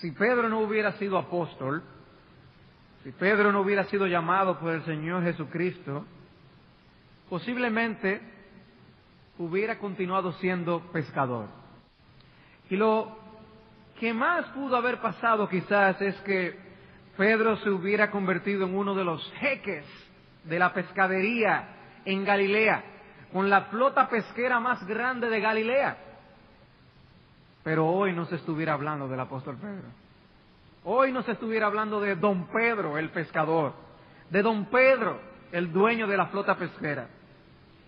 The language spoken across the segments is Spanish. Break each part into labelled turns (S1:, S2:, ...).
S1: si Pedro no hubiera sido apóstol, si Pedro no hubiera sido llamado por el Señor Jesucristo, posiblemente hubiera continuado siendo pescador. Y lo que más pudo haber pasado quizás es que Pedro se hubiera convertido en uno de los jeques de la pescadería en Galilea, con la flota pesquera más grande de Galilea. Pero hoy no se estuviera hablando del apóstol Pedro. Hoy no se estuviera hablando de don Pedro, el pescador, de don Pedro, el dueño de la flota pesquera.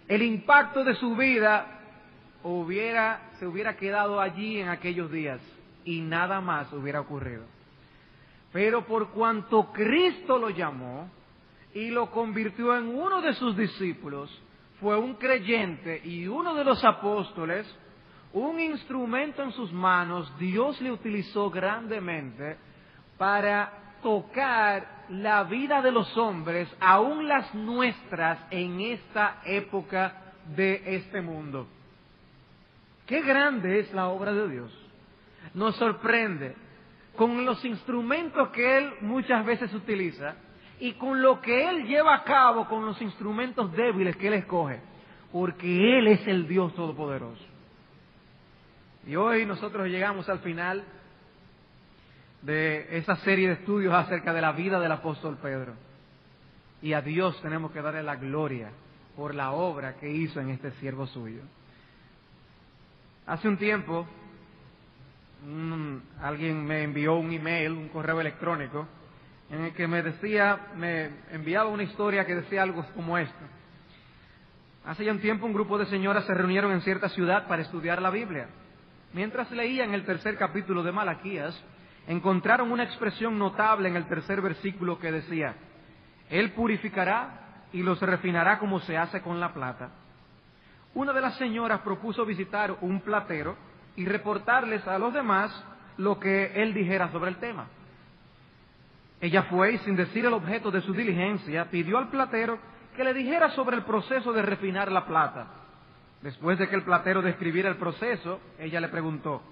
S1: El impacto de su vida se hubiera quedado allí en aquellos días y nada más hubiera ocurrido. Pero por cuanto Cristo lo llamó y lo convirtió en uno de sus discípulos, fue un creyente y uno de los apóstoles, un instrumento en sus manos, Dios le utilizó grandemente para tocar la vida de los hombres, aún las nuestras, en esta época de este mundo. ¡Qué grande es la obra de Dios! Nos sorprende con los instrumentos que Él muchas veces utiliza y con lo que Él lleva a cabo con los instrumentos débiles que Él escoge, porque Él es el Dios Todopoderoso. Y hoy nosotros llegamos al final de esa serie de estudios acerca de la vida del apóstol Pedro. Y a Dios tenemos que darle la gloria por la obra que hizo en este siervo suyo. Hace un tiempo, alguien me envió un email, un correo electrónico, en el que me enviaba una historia que decía algo como esto. Hace ya un tiempo un grupo de señoras se reunieron en cierta ciudad para estudiar la Biblia. Mientras leían el 3er capítulo de Malaquías, encontraron una expresión notable en el 3er versículo que decía: Él purificará y los refinará como se hace con la plata. Una de las señoras propuso visitar un platero y reportarles a los demás lo que él dijera sobre el tema. Ella fue y, sin decir el objeto de su diligencia, pidió al platero que le dijera sobre el proceso de refinar la plata. Después de que el platero describiera el proceso, ella le preguntó: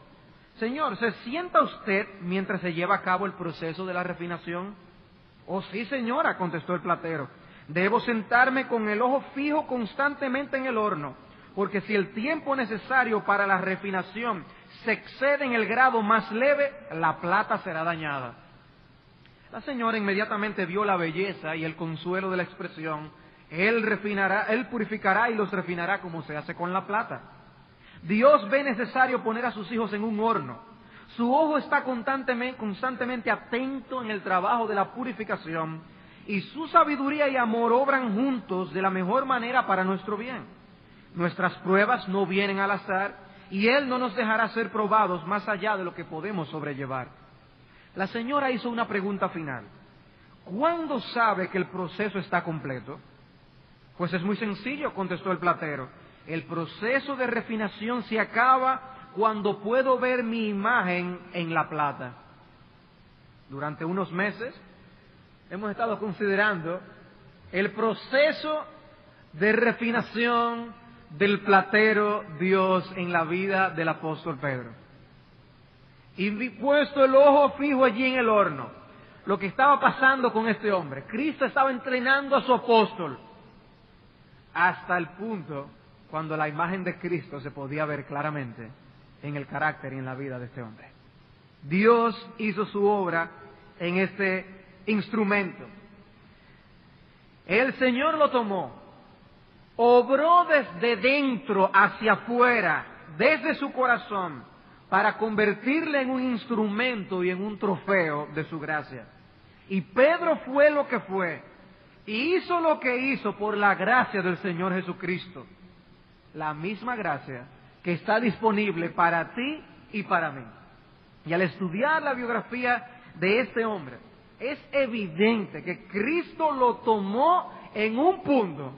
S1: Señor, ¿se sienta usted mientras se lleva a cabo el proceso de la refinación? Oh, sí, señora, contestó el platero. Debo sentarme con el ojo fijo constantemente en el horno, porque si el tiempo necesario para la refinación se excede en el grado más leve, la plata será dañada. La señora inmediatamente vio la belleza y el consuelo de la expresión: Él purificará y los refinará como se hace con la plata. Dios ve necesario poner a sus hijos en un horno. Su ojo está constantemente atento en el trabajo de la purificación, y su sabiduría y amor obran juntos de la mejor manera para nuestro bien. Nuestras pruebas no vienen al azar, y Él no nos dejará ser probados más allá de lo que podemos sobrellevar. La señora hizo una pregunta final: ¿cuándo sabe que el proceso está completo? Pues es muy sencillo, contestó el platero. El proceso de refinación se acaba cuando puedo ver mi imagen en la plata. Durante unos meses hemos estado considerando el proceso de refinación del platero Dios en la vida del apóstol Pedro. Y puesto el ojo fijo allí en el horno, lo que estaba pasando con este hombre. Cristo estaba entrenando a su apóstol hasta el punto cuando la imagen de Cristo se podía ver claramente en el carácter y en la vida de este hombre. Dios hizo su obra en este instrumento. El Señor lo tomó, obró desde dentro hacia afuera, desde su corazón, para convertirle en un instrumento y en un trofeo de su gracia. Y Pedro fue lo que fue, y hizo lo que hizo por la gracia del Señor Jesucristo. La misma gracia que está disponible para ti y para mí. Y al estudiar la biografía de este hombre, es evidente que Cristo lo tomó en un punto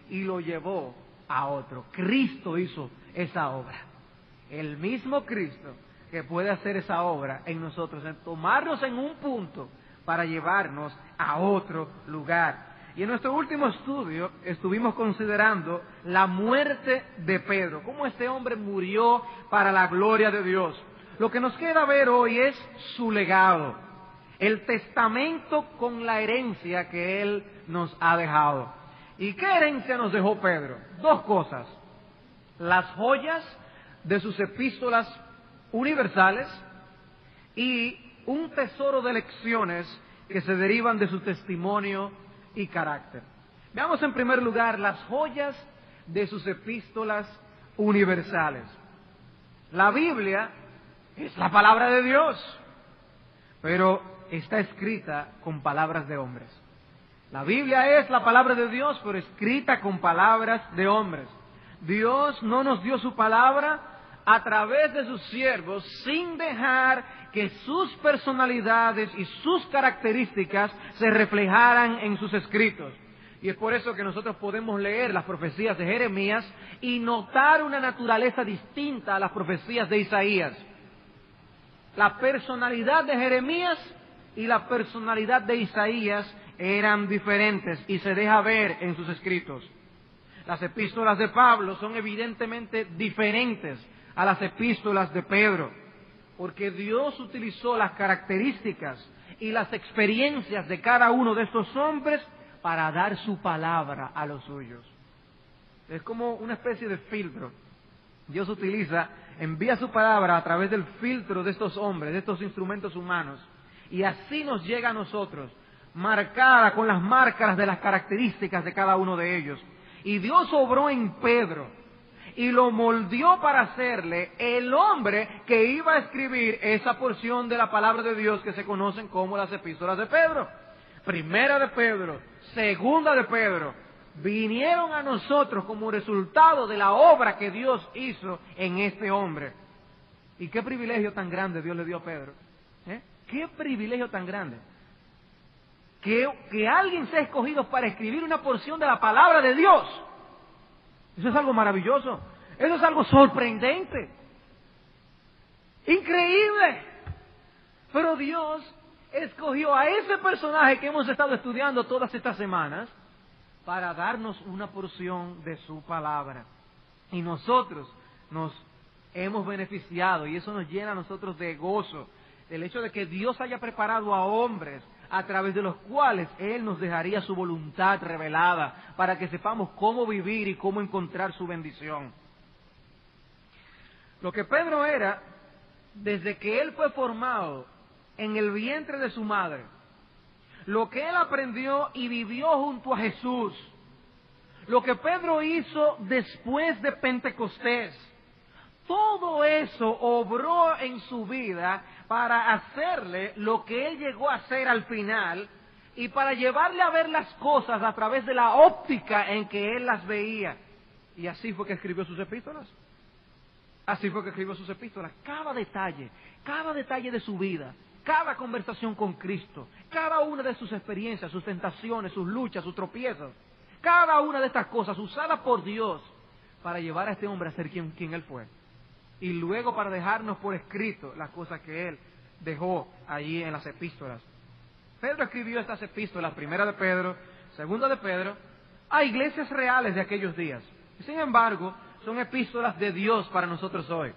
S1: y lo llevó a otro. Cristo hizo esa obra. El mismo Cristo que puede hacer esa obra en nosotros, en tomarnos en un punto para llevarnos a otro lugar. Y en nuestro último estudio estuvimos considerando la muerte de Pedro, cómo este hombre murió para la gloria de Dios, lo que nos queda ver hoy es su legado, el testamento con la herencia que él nos ha dejado. ¿Y qué herencia nos dejó Pedro? Dos cosas: las joyas de sus epístolas universales y un tesoro de lecciones que se derivan de su testimonio y carácter. Veamos en primer lugar las joyas de sus epístolas universales. La Biblia es la palabra de Dios, pero está escrita con palabras de hombres. La Biblia es la palabra de Dios, pero escrita con palabras de hombres. Dios no nos dio su palabra a través de sus siervos sin dejar que sus personalidades y sus características se reflejaran en sus escritos. Y es por eso que nosotros podemos leer las profecías de Jeremías y notar una naturaleza distinta a las profecías de Isaías. La personalidad de Jeremías y la personalidad de Isaías eran diferentes y se deja ver en sus escritos. Las epístolas de Pablo son evidentemente diferentes a las epístolas de Pedro, porque Dios utilizó las características y las experiencias de cada uno de estos hombres para dar su palabra a los suyos. Es como una especie de filtro. Dios envía su palabra a través del filtro de estos hombres, de estos instrumentos humanos, y así nos llega a nosotros, marcada con las marcas de las características de cada uno de ellos. Y Dios obró en Pedro y lo moldeó para hacerle el hombre que iba a escribir esa porción de la palabra de Dios que se conocen como las epístolas de Pedro. Primera de Pedro, segunda de Pedro, vinieron a nosotros como resultado de la obra que Dios hizo en este hombre. Y qué privilegio tan grande Dios le dio a Pedro. Qué privilegio tan grande. Que alguien sea escogido para escribir una porción de la palabra de Dios. Eso es algo maravilloso. Eso es algo sorprendente. Increíble. Pero Dios escogió a ese personaje que hemos estado estudiando todas estas semanas para darnos una porción de su palabra. Y nosotros nos hemos beneficiado y eso nos llena a nosotros de gozo. El hecho de que Dios haya preparado a hombres a través de los cuales Él nos dejaría su voluntad revelada para que sepamos cómo vivir y cómo encontrar su bendición. Lo que Pedro era, desde que él fue formado en el vientre de su madre, lo que él aprendió y vivió junto a Jesús, lo que Pedro hizo después de Pentecostés, todo eso obró en su vida para hacerle lo que él llegó a hacer al final y para llevarle a ver las cosas a través de la óptica en que él las veía. Y así fue que escribió sus epístolas. Así fue que escribió sus epístolas. Cada detalle de su vida, cada conversación con Cristo, cada una de sus experiencias, sus tentaciones, sus luchas, sus tropiezos, cada una de estas cosas usadas por Dios para llevar a este hombre a ser quien él fue. Y luego para dejarnos por escrito las cosas que él dejó allí en las epístolas. Pedro escribió estas epístolas, primera de Pedro, segunda de Pedro, a iglesias reales de aquellos días. Y sin embargo, son epístolas de Dios para nosotros hoy.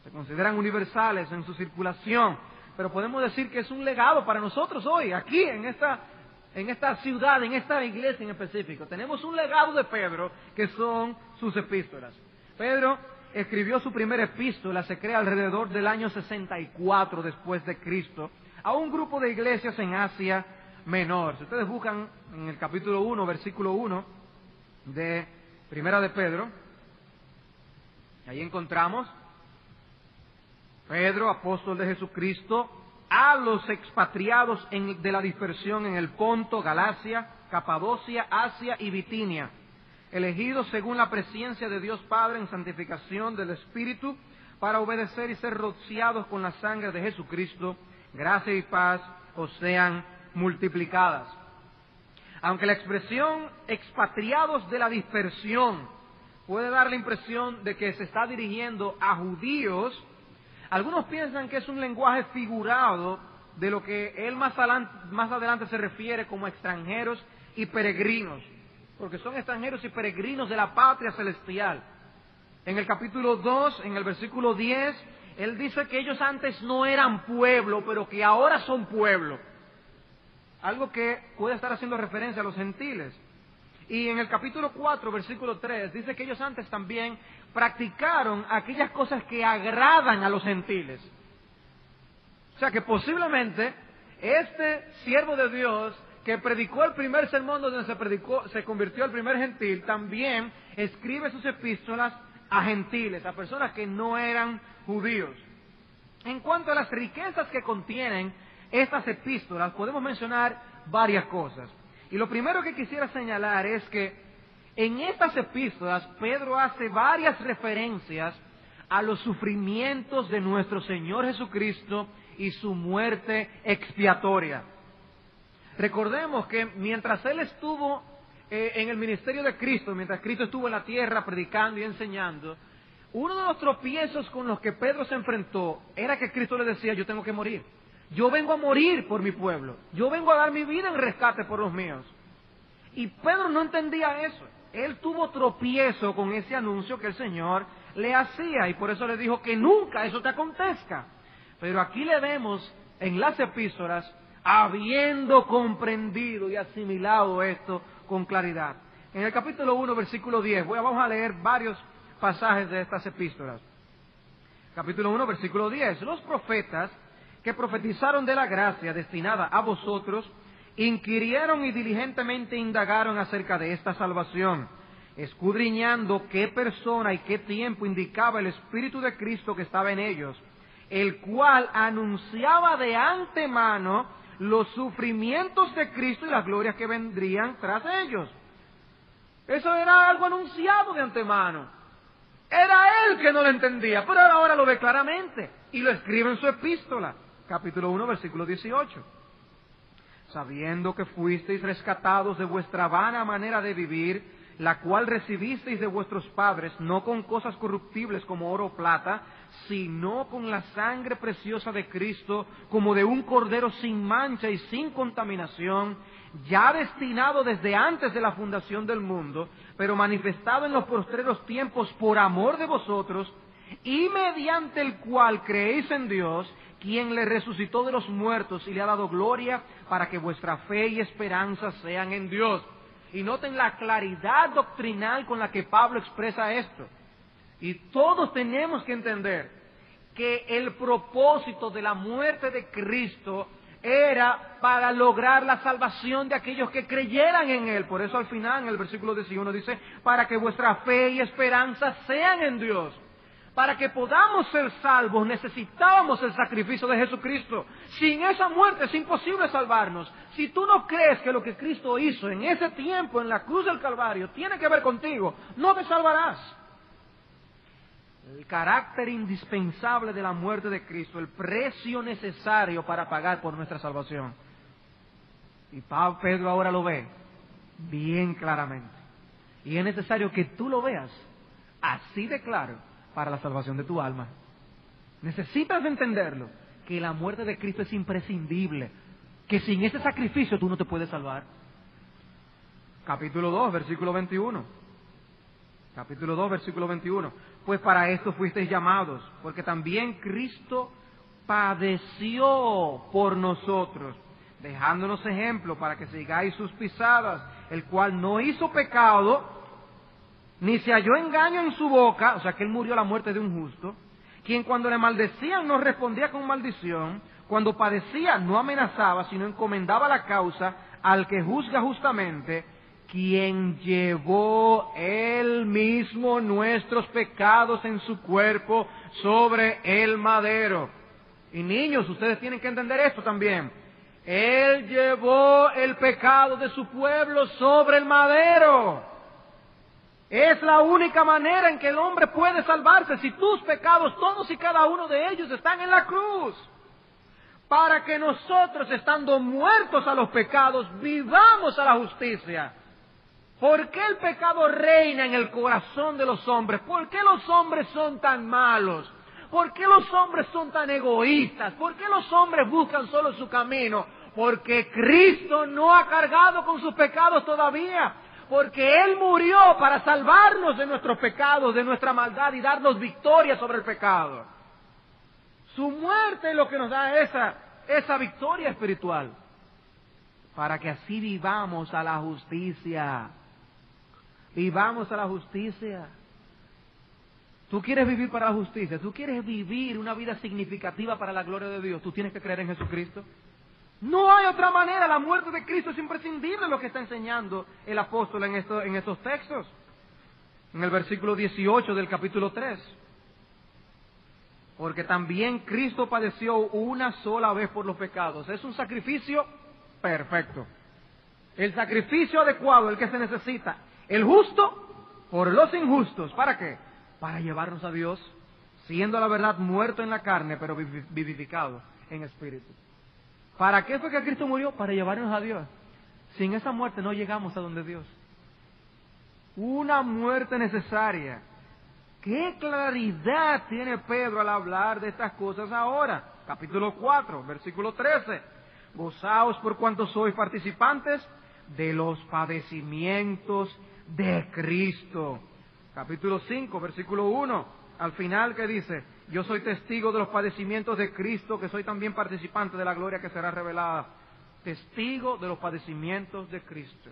S1: Se consideran universales en su circulación, pero podemos decir que es un legado para nosotros hoy, aquí en esta ciudad, en esta iglesia en específico. Tenemos un legado de Pedro que son sus epístolas. Pedro escribió su primera epístola, se cree alrededor del año 64 después de Cristo, a un grupo de iglesias en Asia Menor. Si ustedes buscan en el capítulo 1, versículo 1 de Primera de Pedro, ahí encontramos Pedro, apóstol de Jesucristo, a los expatriados de la dispersión en el Ponto, Galacia, Capadocia, Asia y Bitinia, elegidos según la presciencia de Dios Padre en santificación del Espíritu, para obedecer y ser rociados con la sangre de Jesucristo, gracia y paz os sean multiplicadas. Aunque la expresión expatriados de la dispersión puede dar la impresión de que se está dirigiendo a judíos, algunos piensan que es un lenguaje figurado de lo que él más adelante se refiere como extranjeros y peregrinos, porque son extranjeros y peregrinos de la patria celestial. En el capítulo 2, en el versículo 10, Él dice que ellos antes no eran pueblo, pero que ahora son pueblo. Algo que puede estar haciendo referencia a los gentiles. Y en el capítulo 4, versículo 3, dice que ellos antes también practicaron aquellas cosas que agradan a los gentiles. O sea que posiblemente este siervo de Dios que predicó el primer sermón donde se convirtió el primer gentil, también escribe sus epístolas a gentiles, a personas que no eran judíos. En cuanto a las riquezas que contienen estas epístolas, podemos mencionar varias cosas. Y lo primero que quisiera señalar es que en estas epístolas Pedro hace varias referencias a los sufrimientos de nuestro Señor Jesucristo y su muerte expiatoria. Recordemos que mientras Él estuvo en el ministerio de Cristo, mientras Cristo estuvo en la tierra predicando y enseñando, uno de los tropiezos con los que Pedro se enfrentó era que Cristo le decía: yo tengo que morir. Yo vengo a morir por mi pueblo. Yo vengo a dar mi vida en rescate por los míos. Y Pedro no entendía eso. Él tuvo tropiezo con ese anuncio que el Señor le hacía y por eso le dijo que nunca eso te acontezca. Pero aquí le vemos en las epístolas habiendo comprendido y asimilado esto con claridad. En el capítulo 1, versículo 10, vamos a leer varios pasajes de estas epístolas. Capítulo 1, versículo 10. Los profetas que profetizaron de la gracia destinada a vosotros, inquirieron y diligentemente indagaron acerca de esta salvación, escudriñando qué persona y qué tiempo indicaba el Espíritu de Cristo que estaba en ellos, el cual anunciaba de antemano los sufrimientos de Cristo y las glorias que vendrían tras ellos. Eso era algo anunciado de antemano. Era él que no lo entendía, pero ahora lo ve claramente y lo escribe en su epístola. Capítulo 1, versículo 18. Sabiendo que fuisteis rescatados de vuestra vana manera de vivir, la cual recibisteis de vuestros padres, no con cosas corruptibles como oro o plata, sino con la sangre preciosa de Cristo, como de un cordero sin mancha y sin contaminación, ya destinado desde antes de la fundación del mundo, pero manifestado en los postreros tiempos por amor de vosotros, y mediante el cual creéis en Dios, quien le resucitó de los muertos y le ha dado gloria, para que vuestra fe y esperanza sean en Dios. Y noten la claridad doctrinal con la que Pablo expresa esto. Y todos tenemos que entender que el propósito de la muerte de Cristo era para lograr la salvación de aquellos que creyeran en Él. Por eso al final, en el versículo 11 dice, para que vuestra fe y esperanza sean en Dios. Para que podamos ser salvos necesitábamos el sacrificio de Jesucristo. Sin esa muerte es imposible salvarnos. Si tú no crees que lo que Cristo hizo en ese tiempo en la cruz del Calvario tiene que ver contigo, no te salvarás. El carácter indispensable de la muerte de Cristo, el precio necesario para pagar por nuestra salvación. Y Pedro ahora lo ve bien claramente. Y es necesario que tú lo veas así de claro para la salvación de tu alma. Necesitas entenderlo, que la muerte de Cristo es imprescindible, que sin ese sacrificio tú no te puedes salvar. Capítulo 2, versículo 21. Capítulo 2, versículo 21. Pues para esto fuisteis llamados, porque también Cristo padeció por nosotros, dejándonos ejemplo para que sigáis sus pisadas, el cual no hizo pecado, ni se halló engaño en su boca, o sea que él murió a la muerte de un justo, quien cuando le maldecían no respondía con maldición, cuando padecía no amenazaba, sino encomendaba la causa al que juzga justamente, quien llevó él mismo nuestros pecados en su cuerpo sobre el madero. Y niños, ustedes tienen que entender esto también. Él llevó el pecado de su pueblo sobre el madero. Es la única manera en que el hombre puede salvarse. Si tus pecados, todos y cada uno de ellos, están en la cruz, para que nosotros, estando muertos a los pecados, vivamos a la justicia. ¿Por qué el pecado reina en el corazón de los hombres? ¿Por qué los hombres son tan malos? ¿Por qué los hombres son tan egoístas? ¿Por qué los hombres buscan solo su camino? Porque Cristo no ha cargado con sus pecados todavía. Porque Él murió para salvarnos de nuestros pecados, de nuestra maldad y darnos victoria sobre el pecado. Su muerte es lo que nos da esa victoria espiritual, para que así vivamos a la justicia. Vivamos a la justicia. Tú quieres vivir para la justicia, tú quieres vivir una vida significativa para la gloria de Dios, tú tienes que creer en Jesucristo. No hay otra manera, la muerte de Cristo es imprescindible, lo que está enseñando el apóstol en estos textos. En el versículo 18 del capítulo 3. Porque también Cristo padeció una sola vez por los pecados. Es un sacrificio perfecto. El sacrificio adecuado, el que se necesita. El justo por los injustos. ¿Para qué? Para llevarnos a Dios, siendo a la verdad muerto en la carne, pero vivificado en espíritu. ¿Para qué fue que Cristo murió? Para llevarnos a Dios. Sin esa muerte no llegamos a donde Dios. Una muerte necesaria. ¿Qué claridad tiene Pedro al hablar de estas cosas ahora? Capítulo 4, versículo 13. Gozaos por cuanto sois participantes de los padecimientos de Cristo. Capítulo 5, versículo 1. Al final, ¿qué dice? Yo soy testigo de los padecimientos de Cristo, que soy también participante de la gloria que será revelada. Testigo de los padecimientos de Cristo.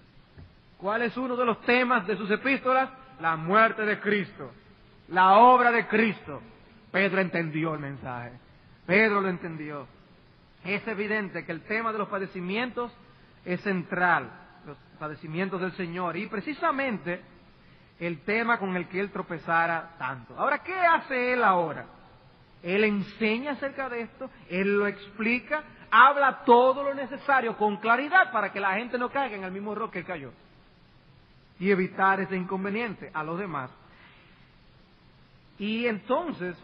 S1: ¿Cuál es uno de los temas de sus epístolas? La muerte de Cristo. La obra de Cristo. Pedro entendió el mensaje. Pedro lo entendió. Es evidente que el tema de los padecimientos es central. Los padecimientos del Señor. Y precisamente el tema con el que él tropezara tanto. Ahora, ¿qué hace él ahora? Él enseña acerca de esto. Él lo explica. Habla todo lo necesario con claridad para que la gente no caiga en el mismo error que él cayó. Y evitar ese inconveniente a los demás. Y entonces,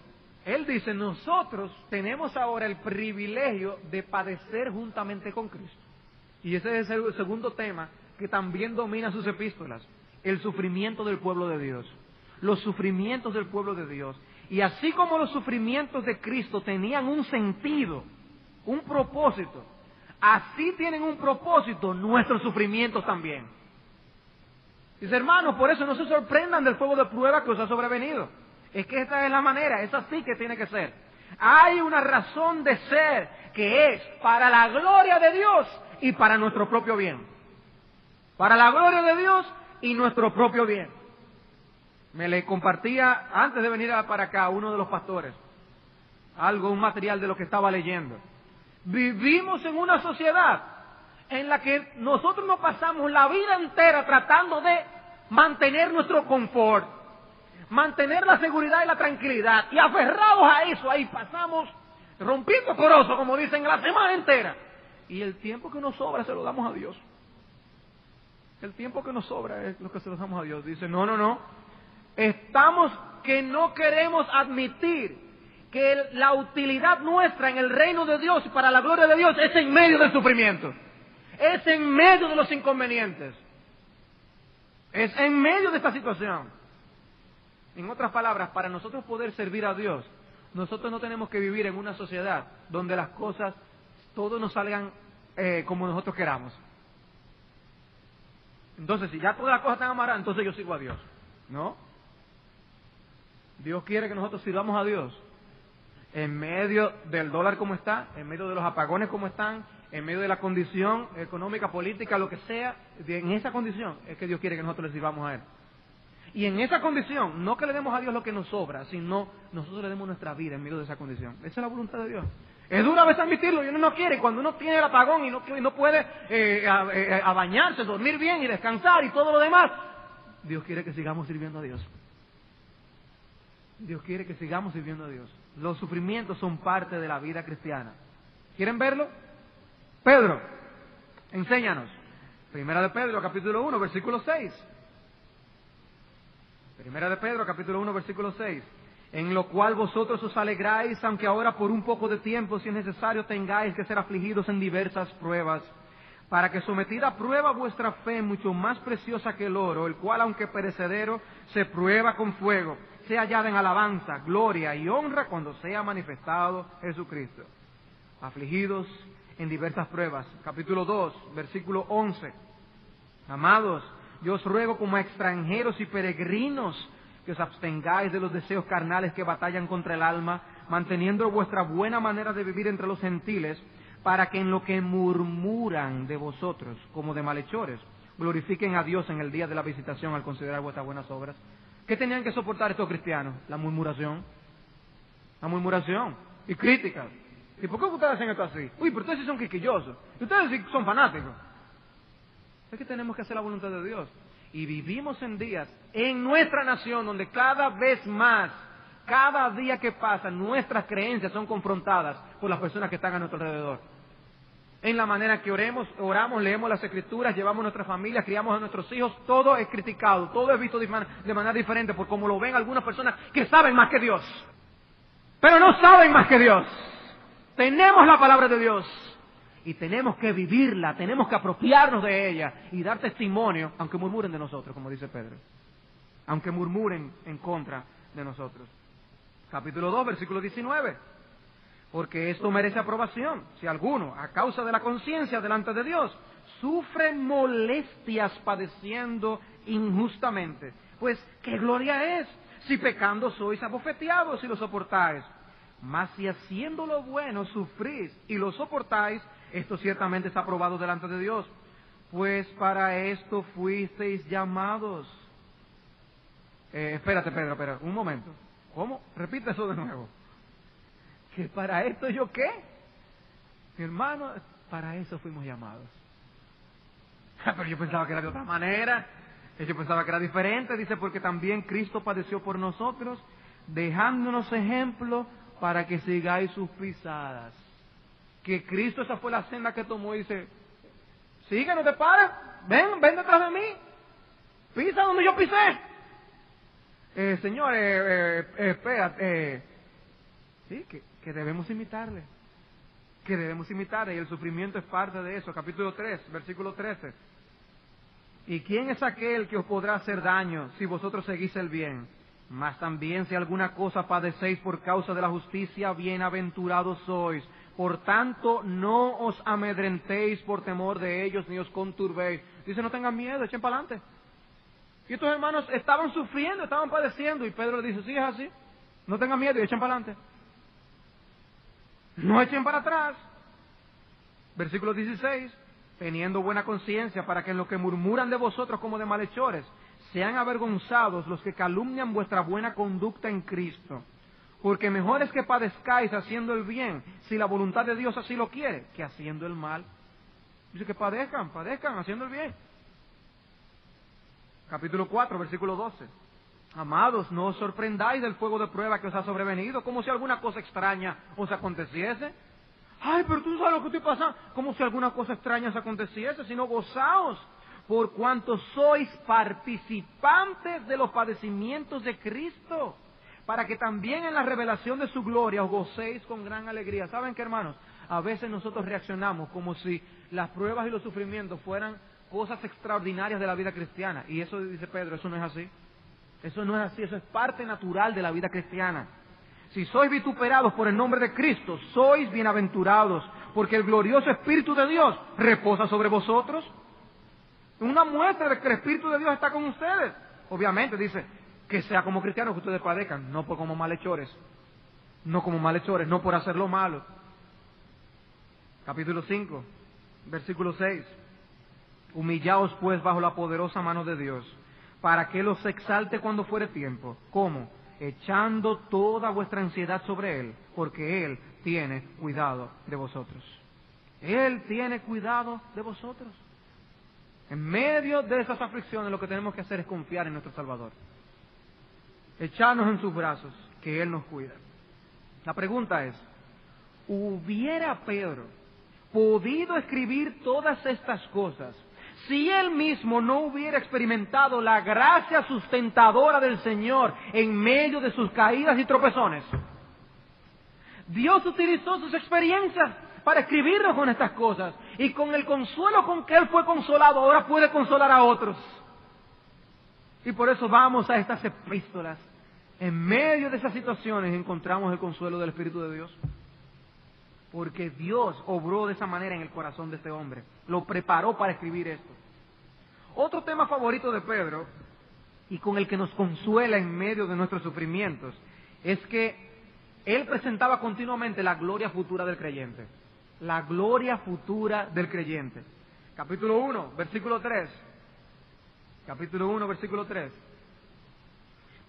S1: él dice, nosotros tenemos ahora el privilegio de padecer juntamente con Cristo. Y ese es el segundo tema que también domina sus epístolas, el sufrimiento del pueblo de Dios. Los sufrimientos del pueblo de Dios. Y así como los sufrimientos de Cristo tenían un sentido, un propósito, así tienen un propósito nuestros sufrimientos también. Dice, hermanos, por eso no se sorprendan del fuego de prueba que os ha sobrevenido. Es que esta es la manera, es así que tiene que ser. Hay una razón de ser que es para la gloria de Dios y para nuestro propio bien. Para la gloria de Dios y nuestro propio bien. Me le compartía antes de venir para acá uno de los pastores un material de lo que estaba leyendo. Vivimos en una sociedad en la que nosotros nos pasamos la vida entera tratando de mantener nuestro confort, mantener la seguridad y la tranquilidad, y aferrados a eso, ahí pasamos rompiendo corozo, como dicen, la semana entera. Y el tiempo que nos sobra se lo damos a Dios. El tiempo que nos sobra es lo que se lo damos a Dios. Dice, no. Estamos que no queremos admitir que la utilidad nuestra en el reino de Dios y para la gloria de Dios es en medio del sufrimiento. Es en medio de los inconvenientes. Es en medio de esta situación. En otras palabras, para nosotros poder servir a Dios, nosotros no tenemos que vivir en una sociedad donde las cosas, todos nos salgan como nosotros queramos. Entonces, si ya todas las cosas están amarradas, entonces yo sirvo a Dios. ¿No? Dios quiere que nosotros sirvamos a Dios en medio del dólar como está, en medio de los apagones como están, en medio de la condición económica, política, lo que sea. En esa condición es que Dios quiere que nosotros le sirvamos a Él. Y en esa condición, no que le demos a Dios lo que nos sobra, sino nosotros le demos nuestra vida en medio de esa condición. Esa es la voluntad de Dios. Es duro a veces admitirlo, y uno no quiere. Cuando uno tiene el apagón y no puede a bañarse, dormir bien y descansar y todo lo demás, Dios quiere que sigamos sirviendo a Dios. Dios quiere que sigamos sirviendo a Dios. Los sufrimientos son parte de la vida cristiana. ¿Quieren verlo? Pedro, enséñanos. Primera de Pedro, capítulo 1, versículo 6. Primera de Pedro, capítulo 1, versículo 6. En lo cual vosotros os alegráis, aunque ahora por un poco de tiempo, si es necesario, tengáis que ser afligidos en diversas pruebas, para que sometida a prueba vuestra fe, mucho más preciosa que el oro, el cual, aunque perecedero, se prueba con fuego, sea hallada en alabanza, gloria y honra cuando sea manifestado Jesucristo. Afligidos en diversas pruebas. Capítulo 2, versículo 11. Amados, yo os ruego como a extranjeros y peregrinos que os abstengáis de los deseos carnales que batallan contra el alma, manteniendo vuestra buena manera de vivir entre los gentiles, para que en lo que murmuran de vosotros, como de malhechores, glorifiquen a Dios en el día de la visitación al considerar vuestras buenas obras. ¿Qué tenían que soportar estos cristianos? La murmuración y críticas. ¿Y por qué ustedes hacen esto así? Uy, pero ustedes sí son quisquillosos, ustedes sí son fanáticos. Es que tenemos que hacer la voluntad de Dios. Y vivimos en días, en nuestra nación, donde cada vez más, cada día que pasa, nuestras creencias son confrontadas por las personas que están a nuestro alrededor. En la manera que oramos, leemos las Escrituras, llevamos nuestra familia, criamos a nuestros hijos, todo es criticado, todo es visto de manera diferente por cómo lo ven algunas personas que saben más que Dios. Pero no saben más que Dios. Tenemos la palabra de Dios y tenemos que vivirla, tenemos que apropiarnos de ella y dar testimonio, aunque murmuren de nosotros, como dice Pedro. Aunque murmuren en contra de nosotros. Capítulo 2, versículo 19. Porque esto merece aprobación, si alguno, a causa de la conciencia delante de Dios, sufre molestias padeciendo injustamente. Pues, ¿qué gloria es? Si pecando sois abofeteados y lo soportáis. Mas si haciendo lo bueno sufrís y lo soportáis, esto ciertamente es aprobado delante de Dios. Pues para esto fuisteis llamados. Espérate, Pedro, un momento. ¿Cómo? Repite eso de nuevo. ¿Que para esto yo qué? Mi hermano, para eso fuimos llamados. Pero yo pensaba que era de otra manera. Yo pensaba que era diferente. Dice, porque también Cristo padeció por nosotros, dejándonos ejemplo para que sigáis sus pisadas. Que Cristo, esa fue la senda que tomó y dice, sigue, no te pares, ven detrás de mí, pisa donde yo pisé. Señor, espera, sí, que debemos imitarle, y el sufrimiento es parte de eso. Capítulo 3, versículo 13. ¿Y quién es aquel que os podrá hacer daño si vosotros seguís el bien? Mas también si alguna cosa padecéis por causa de la justicia, bienaventurados sois. Por tanto, no os amedrentéis por temor de ellos, ni os conturbéis. Dice, no tengan miedo, echen para adelante. Y estos hermanos estaban sufriendo, estaban padeciendo, y Pedro le dice, sí, es así, no tengan miedo y echen para adelante. No echen para atrás. Versículo 16, teniendo buena conciencia, para que en lo que murmuran de vosotros como de malhechores, sean avergonzados los que calumnian vuestra buena conducta en Cristo. Porque mejor es que padezcáis haciendo el bien, si la voluntad de Dios así lo quiere, que haciendo el mal. Dice que padezcan haciendo el bien. Capítulo 4, versículo 12. Amados, no os sorprendáis del fuego de prueba que os ha sobrevenido, como si alguna cosa extraña os aconteciese. Ay, pero tú sabes lo que estoy pasando. Como si alguna cosa extraña os aconteciese, sino gozaos, por cuanto sois participantes de los padecimientos de Cristo, para que también en la revelación de su gloria os gocéis con gran alegría. ¿Saben qué, hermanos? A veces nosotros reaccionamos como si las pruebas y los sufrimientos fueran cosas extraordinarias de la vida cristiana. Y eso, dice Pedro, eso no es así. Eso no es así, eso es parte natural de la vida cristiana. Si sois vituperados por el nombre de Cristo, sois bienaventurados, porque el glorioso Espíritu de Dios reposa sobre vosotros. Una muestra de que el Espíritu de Dios está con ustedes. Obviamente, dice, que sea como cristianos que ustedes padezcan, no como malhechores, no por hacer lo malo. Capítulo 5, versículo 6. Humillaos pues bajo la poderosa mano de Dios, para que Él os exalte cuando fuere tiempo. ¿Cómo? Echando toda vuestra ansiedad sobre Él, porque Él tiene cuidado de vosotros. Él tiene cuidado de vosotros. En medio de esas aflicciones lo que tenemos que hacer es confiar en nuestro Salvador. Echarnos en sus brazos, que Él nos cuida. La pregunta es, ¿hubiera Pedro podido escribir todas estas cosas si él mismo no hubiera experimentado la gracia sustentadora del Señor en medio de sus caídas y tropezones? Dios utilizó sus experiencias para escribirnos con estas cosas, y con el consuelo con que Él fue consolado, ahora puede consolar a otros. Y por eso vamos a estas epístolas. En medio de esas situaciones encontramos el consuelo del Espíritu de Dios. Porque Dios obró de esa manera en el corazón de este hombre. Lo preparó para escribir esto. Otro tema favorito de Pedro, y con el que nos consuela en medio de nuestros sufrimientos, es que Él presentaba continuamente la gloria futura del creyente. La gloria futura del creyente. Capítulo 1, versículo 3. Capítulo 1, versículo 3.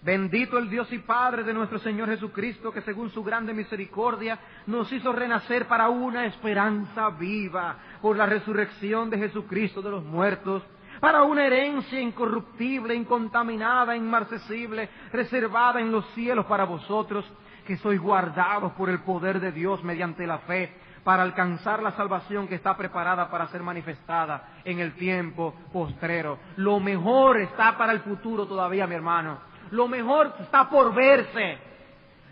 S1: Bendito el Dios y Padre de nuestro Señor Jesucristo, que según su grande misericordia nos hizo renacer para una esperanza viva por la resurrección de Jesucristo de los muertos, para una herencia incorruptible, incontaminada, inmarcesible, reservada en los cielos para vosotros, que sois guardados por el poder de Dios mediante la fe, para alcanzar la salvación que está preparada para ser manifestada en el tiempo postrero. Lo mejor está para el futuro todavía, mi hermano. Lo mejor está por verse.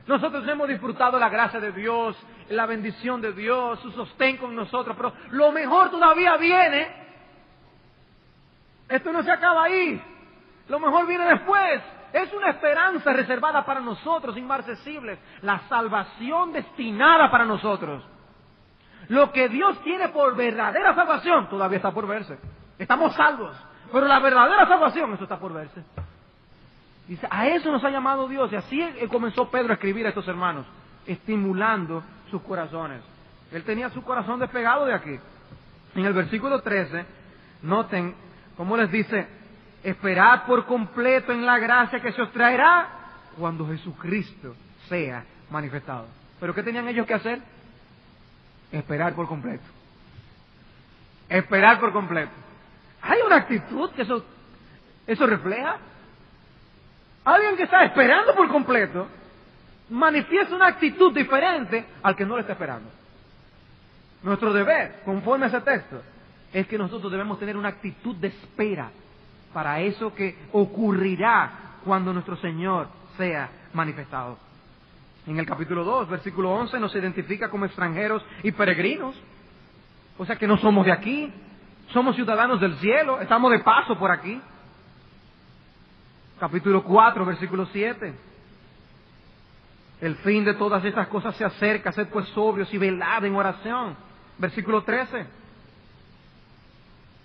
S1: Nosotros hemos disfrutado la gracia de Dios, la bendición de Dios, su sostén con nosotros, pero lo mejor todavía viene. Esto no se acaba ahí. Lo mejor viene después. Es una esperanza reservada para nosotros, inmarcesible. La salvación destinada para nosotros. Lo que Dios tiene por verdadera salvación todavía está por verse. Estamos salvos, pero la verdadera salvación, eso está por verse. Dice, a eso nos ha llamado Dios. Y así comenzó Pedro a escribir a estos hermanos, estimulando sus corazones. Él tenía su corazón despegado de aquí. En el versículo 13, noten cómo les dice, esperad por completo en la gracia que se os traerá cuando Jesucristo sea manifestado. ¿Pero qué tenían ellos que hacer? Esperar por completo. Esperar por completo. Hay una actitud que eso refleja. Alguien que está esperando por completo manifiesta una actitud diferente al que no le está esperando. Nuestro deber, conforme a ese texto, es que nosotros debemos tener una actitud de espera para eso que ocurrirá cuando nuestro Señor sea manifestado. En el capítulo 2, versículo 11, nos identifica como extranjeros y peregrinos. O sea que no somos de aquí, somos ciudadanos del cielo, estamos de paso por aquí. Capítulo 4, versículo 7. El fin de todas estas cosas se acerca, sed pues sobrios y velad en oración. Versículo 13.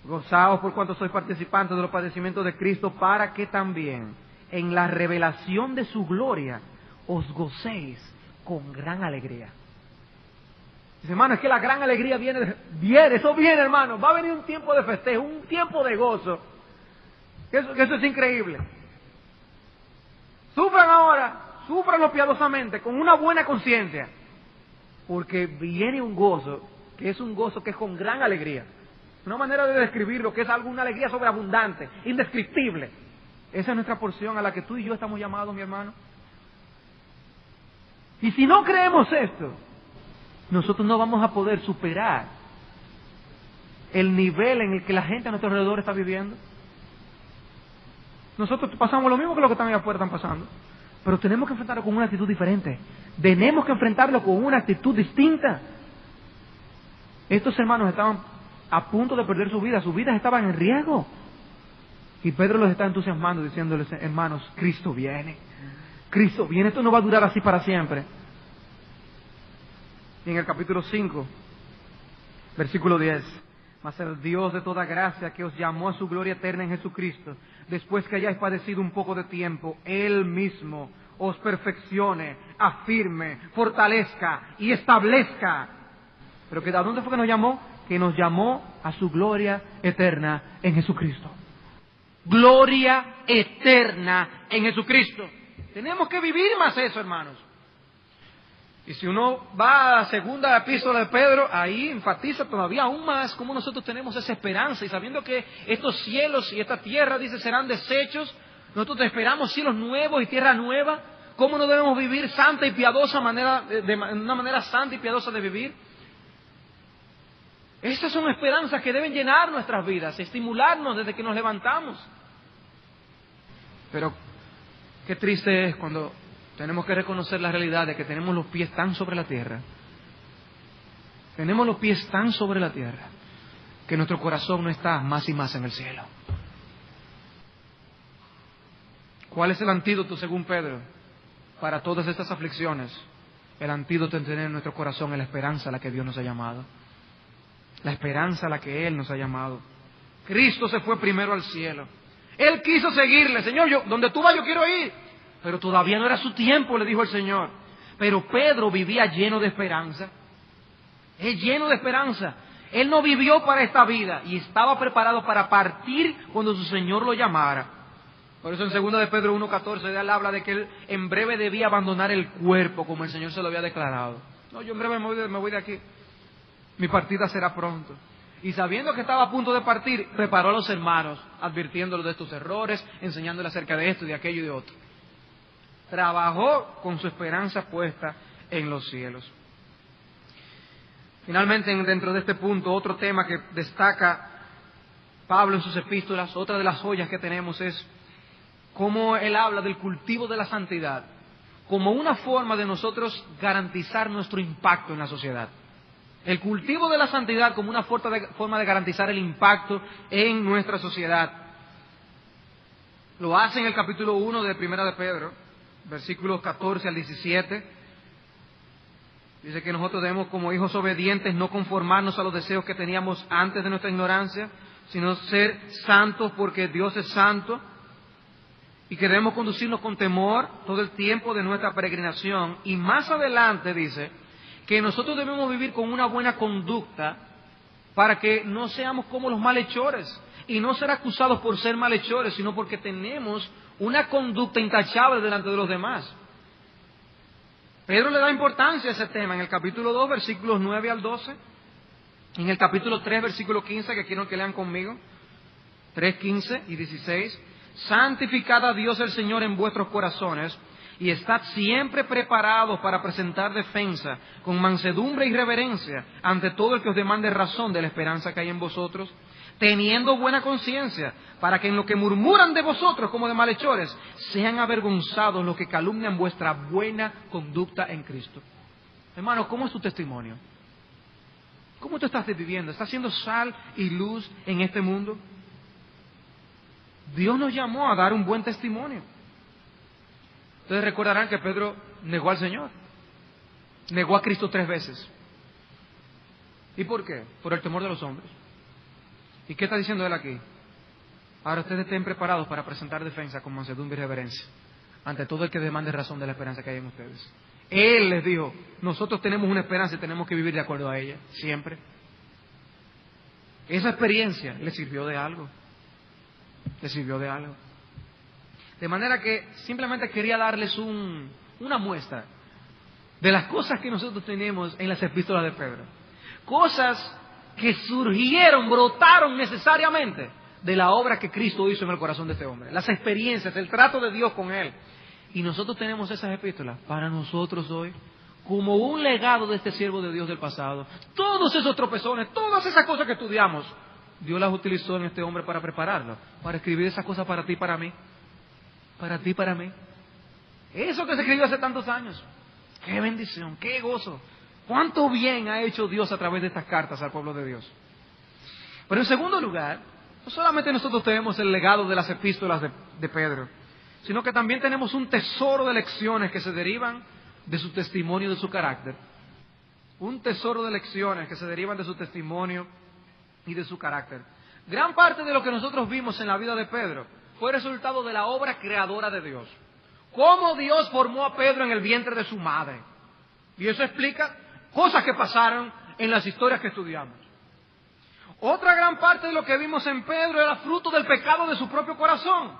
S1: Gozaos por cuanto sois participantes de los padecimientos de Cristo, para que también en la revelación de su gloria os gocéis con gran alegría. Dice, hermano, es que la gran alegría viene, eso viene, hermano. Va a venir un tiempo de festejo, un tiempo de gozo. Eso es increíble. Sufran ahora, sufranlo piadosamente, con una buena conciencia, porque viene un gozo, que es un gozo que es con gran alegría. Una manera de describirlo, que es una alegría sobreabundante, indescriptible. Esa es nuestra porción a la que tú y yo estamos llamados, mi hermano. Y si no creemos esto, nosotros no vamos a poder superar el nivel en el que la gente a nuestro alrededor está viviendo. Nosotros pasamos lo mismo que los que están allá afuera están pasando, pero tenemos que enfrentarlo con una actitud diferente. Tenemos que enfrentarlo con una actitud distinta. Estos hermanos estaban a punto de perder sus vidas estaban en riesgo. Y Pedro los está entusiasmando, diciéndoles, hermanos, Cristo viene. Cristo viene, esto no va a durar así para siempre. Y en el capítulo 5, versículo 10, mas el Dios de toda gracia, que os llamó a su gloria eterna en Jesucristo, después que hayáis padecido un poco de tiempo, Él mismo os perfeccione, afirme, fortalezca y establezca. Pero ¿a dónde fue que nos llamó? Que nos llamó a su gloria eterna en Jesucristo. Gloria eterna en Jesucristo. Tenemos que vivir más eso, hermanos. Y si uno va a la segunda epístola de Pedro, ahí enfatiza todavía aún más cómo nosotros tenemos esa esperanza. Y sabiendo que estos cielos y esta tierra, dice, serán deshechos, nosotros esperamos cielos nuevos y tierra nueva. ¿Cómo no debemos vivir santa y piadosa de una manera santa y piadosa de vivir? Estas son esperanzas que deben llenar nuestras vidas, estimularnos desde que nos levantamos. Pero qué triste es cuando tenemos que reconocer la realidad de que tenemos los pies tan sobre la tierra. Tenemos los pies tan sobre la tierra que nuestro corazón no está más y más en el cielo. ¿Cuál es el antídoto, según Pedro, para todas estas aflicciones? El antídoto es tener en nuestro corazón la esperanza a la que Dios nos ha llamado. La esperanza a la que Él nos ha llamado. Cristo se fue primero al cielo. Él quiso seguirle. Señor, donde tú vas yo quiero ir. Pero todavía no era su tiempo, le dijo el Señor. Pero Pedro vivía lleno de esperanza. Es lleno de esperanza. Él no vivió para esta vida y estaba preparado para partir cuando su Señor lo llamara. Por eso en 2 de Pedro 1:14 él habla de que él en breve debía abandonar el cuerpo como el Señor se lo había declarado. No, yo en breve me voy de aquí. Mi partida será pronto. Y sabiendo que estaba a punto de partir, preparó a los hermanos, advirtiéndolos de estos errores, enseñándoles acerca de esto y de aquello y de otro. Trabajó con su esperanza puesta en los cielos. Finalmente, dentro de este punto, otro tema que destaca Pablo en sus epístolas, otra de las joyas que tenemos es cómo él habla del cultivo de la santidad como una forma de nosotros garantizar nuestro impacto en la sociedad. El cultivo de la santidad como una forma de garantizar el impacto en nuestra sociedad. Lo hace en el capítulo 1 de Primera de Pedro, versículos 14 al 17. Dice que nosotros debemos, como hijos obedientes, no conformarnos a los deseos que teníamos antes de nuestra ignorancia, sino ser santos porque Dios es santo, y que debemos conducirnos con temor todo el tiempo de nuestra peregrinación. Y más adelante dice que nosotros debemos vivir con una buena conducta para que no seamos como los malhechores, y no ser acusados por ser malhechores, sino porque tenemos una conducta intachable delante de los demás. Pedro le da importancia a ese tema en el capítulo 2, versículos 9 al 12, en el capítulo 3, versículo 15, que quiero que lean conmigo, 3, 15 y 16. Santificad a Dios el Señor en vuestros corazones, y estad siempre preparados para presentar defensa con mansedumbre y reverencia ante todo el que os demande razón de la esperanza que hay en vosotros, teniendo buena conciencia, para que en lo que murmuran de vosotros como de malhechores, sean avergonzados los que calumnian vuestra buena conducta en Cristo. Hermano, ¿cómo es tu testimonio? ¿Cómo tú estás viviendo? ¿Estás siendo sal y luz en este mundo? Dios nos llamó a dar un buen testimonio. Ustedes recordarán que Pedro negó al Señor. Negó a Cristo 3 veces. ¿Y por qué? Por el temor de los hombres. ¿Y qué está diciendo él aquí? Ahora ustedes estén preparados para presentar defensa con mansedumbre y reverencia ante todo el que demande razón de la esperanza que hay en ustedes. Él les dijo, nosotros tenemos una esperanza y tenemos que vivir de acuerdo a ella, siempre. Esa experiencia le sirvió de algo. Le sirvió de algo. De manera que simplemente quería darles una muestra de las cosas que nosotros tenemos en las epístolas de Pedro. Cosas que surgieron, brotaron necesariamente de la obra que Cristo hizo en el corazón de este hombre. Las experiencias, el trato de Dios con él. Y nosotros tenemos esas epístolas para nosotros hoy como un legado de este siervo de Dios del pasado. Todos esos tropezones, todas esas cosas que estudiamos, Dios las utilizó en este hombre para prepararlo, para escribir esas cosas para ti y para mí. Para ti y para mí. Eso que se escribió hace tantos años. ¡Qué bendición! ¡Qué gozo! ¡Cuánto bien ha hecho Dios a través de estas cartas al pueblo de Dios! Pero en segundo lugar, no solamente nosotros tenemos el legado de las epístolas de Pedro, sino que también tenemos un tesoro de lecciones que se derivan de su testimonio y de su carácter. Un tesoro de lecciones que se derivan de su testimonio y de su carácter. Gran parte de lo que nosotros vimos en la vida de Pedro fue resultado de la obra creadora de Dios. Cómo Dios formó a Pedro en el vientre de su madre. Y eso explica cosas que pasaron en las historias que estudiamos. Otra gran parte de lo que vimos en Pedro era fruto del pecado de su propio corazón.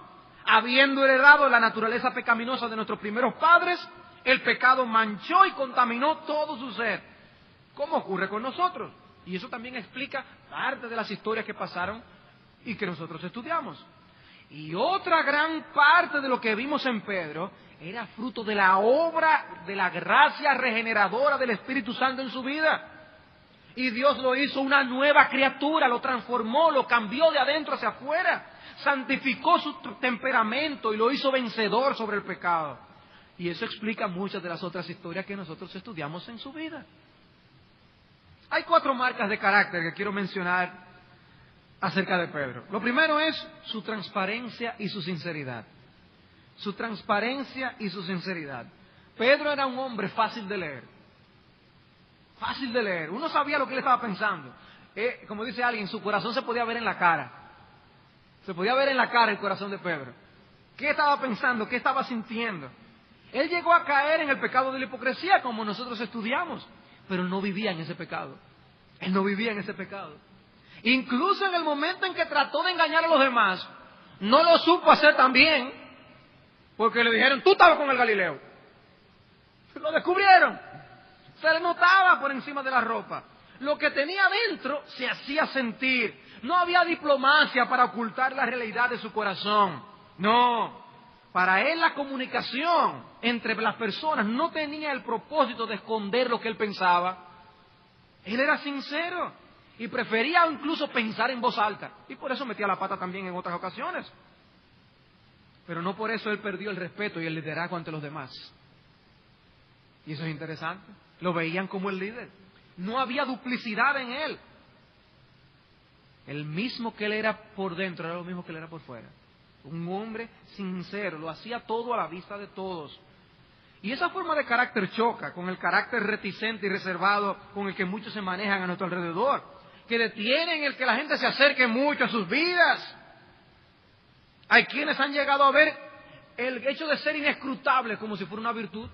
S1: Habiendo heredado la naturaleza pecaminosa de nuestros primeros padres, el pecado manchó y contaminó todo su ser. ¿Cómo ocurre con nosotros? Y eso también explica parte de las historias que pasaron y que nosotros estudiamos. Y otra gran parte de lo que vimos en Pedro era fruto de la obra de la gracia regeneradora del Espíritu Santo en su vida. Y Dios lo hizo una nueva criatura, lo transformó, lo cambió de adentro hacia afuera, santificó su temperamento y lo hizo vencedor sobre el pecado. Y eso explica muchas de las otras historias que nosotros estudiamos en su vida. Hay 4 marcas de carácter que quiero mencionar acerca de Pedro. Lo primero es su transparencia y su sinceridad. Su transparencia y su sinceridad. Pedro era un hombre fácil de leer. Fácil de leer. Uno sabía lo que él estaba pensando. Como dice alguien, su corazón se podía ver en la cara. Se podía ver en la cara el corazón de Pedro. ¿Qué estaba pensando? ¿Qué estaba sintiendo? Él llegó a caer en el pecado de la hipocresía, como nosotros estudiamos, pero él no vivía en ese pecado. Él no vivía en ese pecado. Incluso en el momento en que trató de engañar a los demás, no lo supo hacer tan bien, porque le dijeron, tú estabas con el Galileo. Lo descubrieron. Se le notaba por encima de la ropa. Lo que tenía dentro se hacía sentir. No había diplomacia para ocultar la realidad de su corazón. No. Para él la comunicación entre las personas no tenía el propósito de esconder lo que él pensaba. Él era sincero y prefería incluso pensar en voz alta. Y por eso metía la pata también en otras ocasiones. Pero no por eso él perdió el respeto y el liderazgo ante los demás. Y eso es interesante. Lo veían como el líder. No había duplicidad en él. El mismo que él era por dentro era lo mismo que él era por fuera. Un hombre sincero, lo hacía todo a la vista de todos. Y esa forma de carácter choca con el carácter reticente y reservado con el que muchos se manejan a nuestro alrededor, que detienen el que la gente se acerque mucho a sus vidas. Hay quienes han llegado a ver el hecho de ser inescrutable como si fuera una virtud,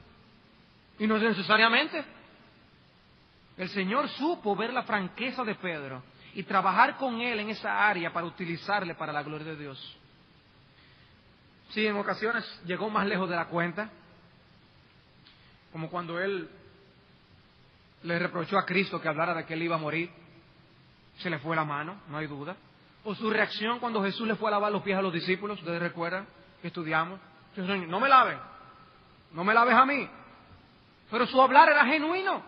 S1: y no necesariamente. El Señor supo ver la franqueza de Pedro y trabajar con él en esa área para utilizarle para la gloria de Dios. Sí, en ocasiones llegó más lejos de la cuenta, como cuando él le reprochó a Cristo que hablara de que él iba a morir. Se le fue la mano, no hay duda. O su reacción cuando Jesús le fue a lavar los pies a los discípulos, ustedes recuerdan que estudiamos. No me laves, no me laves a mí. Pero su hablar era genuino.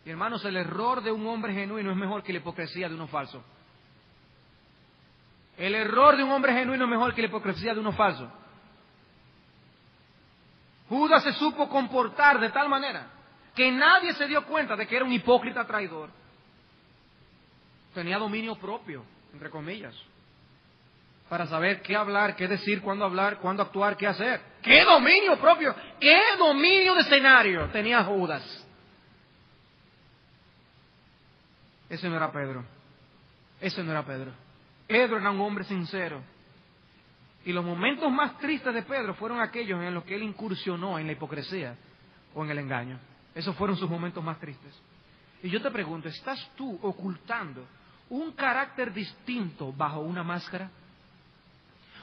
S1: Y hermanos, el error de un hombre genuino es mejor que la hipocresía de uno falso. El error de un hombre genuino es mejor que la hipocresía de uno falso. Judas se supo comportar de tal manera que nadie se dio cuenta de que era un hipócrita traidor. Tenía dominio propio, entre comillas, para saber qué hablar, qué decir, cuándo actuar, qué hacer. ¡Qué dominio propio! ¡Qué dominio de escenario tenía Judas! Ese no era Pedro. Ese no era Pedro. Pedro era un hombre sincero. Y los momentos más tristes de Pedro fueron aquellos en los que él incursionó en la hipocresía o en el engaño. Esos fueron sus momentos más tristes. Y yo te pregunto, ¿estás tú ocultando un carácter distinto bajo una máscara?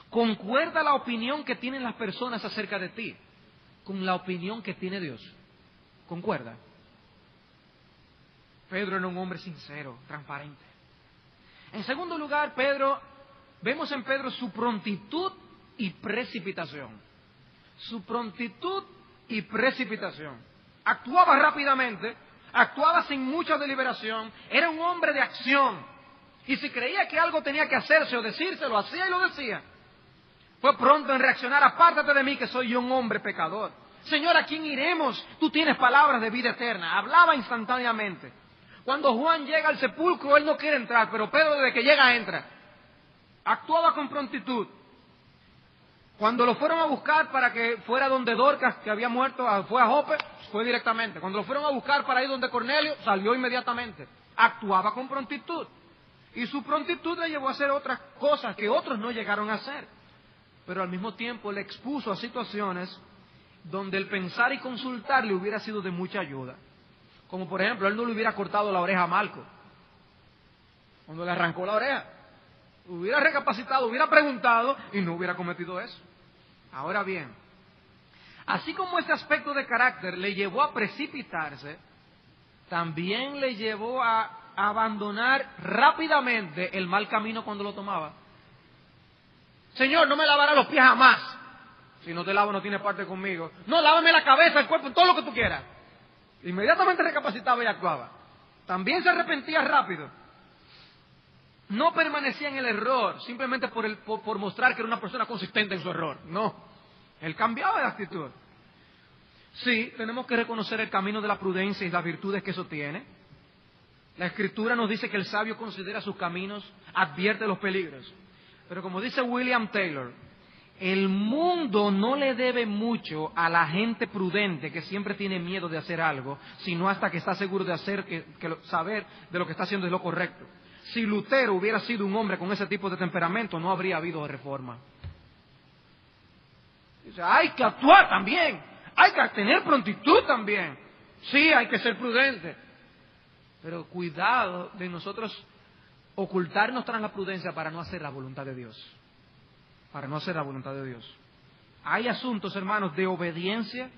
S1: ¿Concuerda la opinión que tienen las personas acerca de ti con la opinión que tiene Dios? ¿Concuerda? Pedro era un hombre sincero, transparente. En segundo lugar, vemos en Pedro su prontitud y precipitación. Su prontitud y precipitación. Actuaba rápidamente, actuaba sin mucha deliberación, era un hombre de acción. Y si creía que algo tenía que hacerse o decirse, lo hacía y lo decía. Fue pronto en reaccionar: apártate de mí que soy yo un hombre pecador. Señor, ¿a quién iremos? Tú tienes palabras de vida eterna. Hablaba instantáneamente. Cuando Juan llega al sepulcro, él no quiere entrar, pero Pedro desde que llega entra. Actuaba con prontitud. Cuando lo fueron a buscar para que fuera donde Dorcas, que había muerto, fue a Jope, fue directamente. Cuando lo fueron a buscar para ir donde Cornelio, salió inmediatamente. Actuaba con prontitud. Y su prontitud le llevó a hacer otras cosas que otros no llegaron a hacer. Pero al mismo tiempo le expuso a situaciones donde el pensar y consultar le hubiera sido de mucha ayuda. Como por ejemplo, él no le hubiera cortado la oreja a Malco cuando le arrancó la oreja. Hubiera recapacitado, hubiera preguntado y no hubiera cometido eso. Ahora bien, así como este aspecto de carácter le llevó a precipitarse, también le llevó a abandonar rápidamente el mal camino cuando lo tomaba. Señor, no me lavará los pies jamás. Si no te lavo no tienes parte conmigo. No, lávame la cabeza, el cuerpo, todo lo que tú quieras. Inmediatamente recapacitaba y actuaba. También se arrepentía rápido. No permanecía en el error simplemente por mostrar que era una persona consistente en su error. No, él cambiaba de actitud. Sí, tenemos que reconocer el camino de la prudencia y las virtudes que eso tiene. La Escritura nos dice que el sabio considera sus caminos, advierte los peligros. Pero como dice William Taylor, el mundo no le debe mucho a la gente prudente que siempre tiene miedo de hacer algo, sino hasta que está seguro de saber de lo que está haciendo es lo correcto. Si Lutero hubiera sido un hombre con ese tipo de temperamento, no habría habido reforma. Dice, hay que actuar también, hay que tener prontitud también. Sí, hay que ser prudente. Pero cuidado de nosotros ocultarnos tras la prudencia para no hacer la voluntad de Dios. Para no hacer la voluntad de Dios. Hay asuntos, hermanos, de obediencia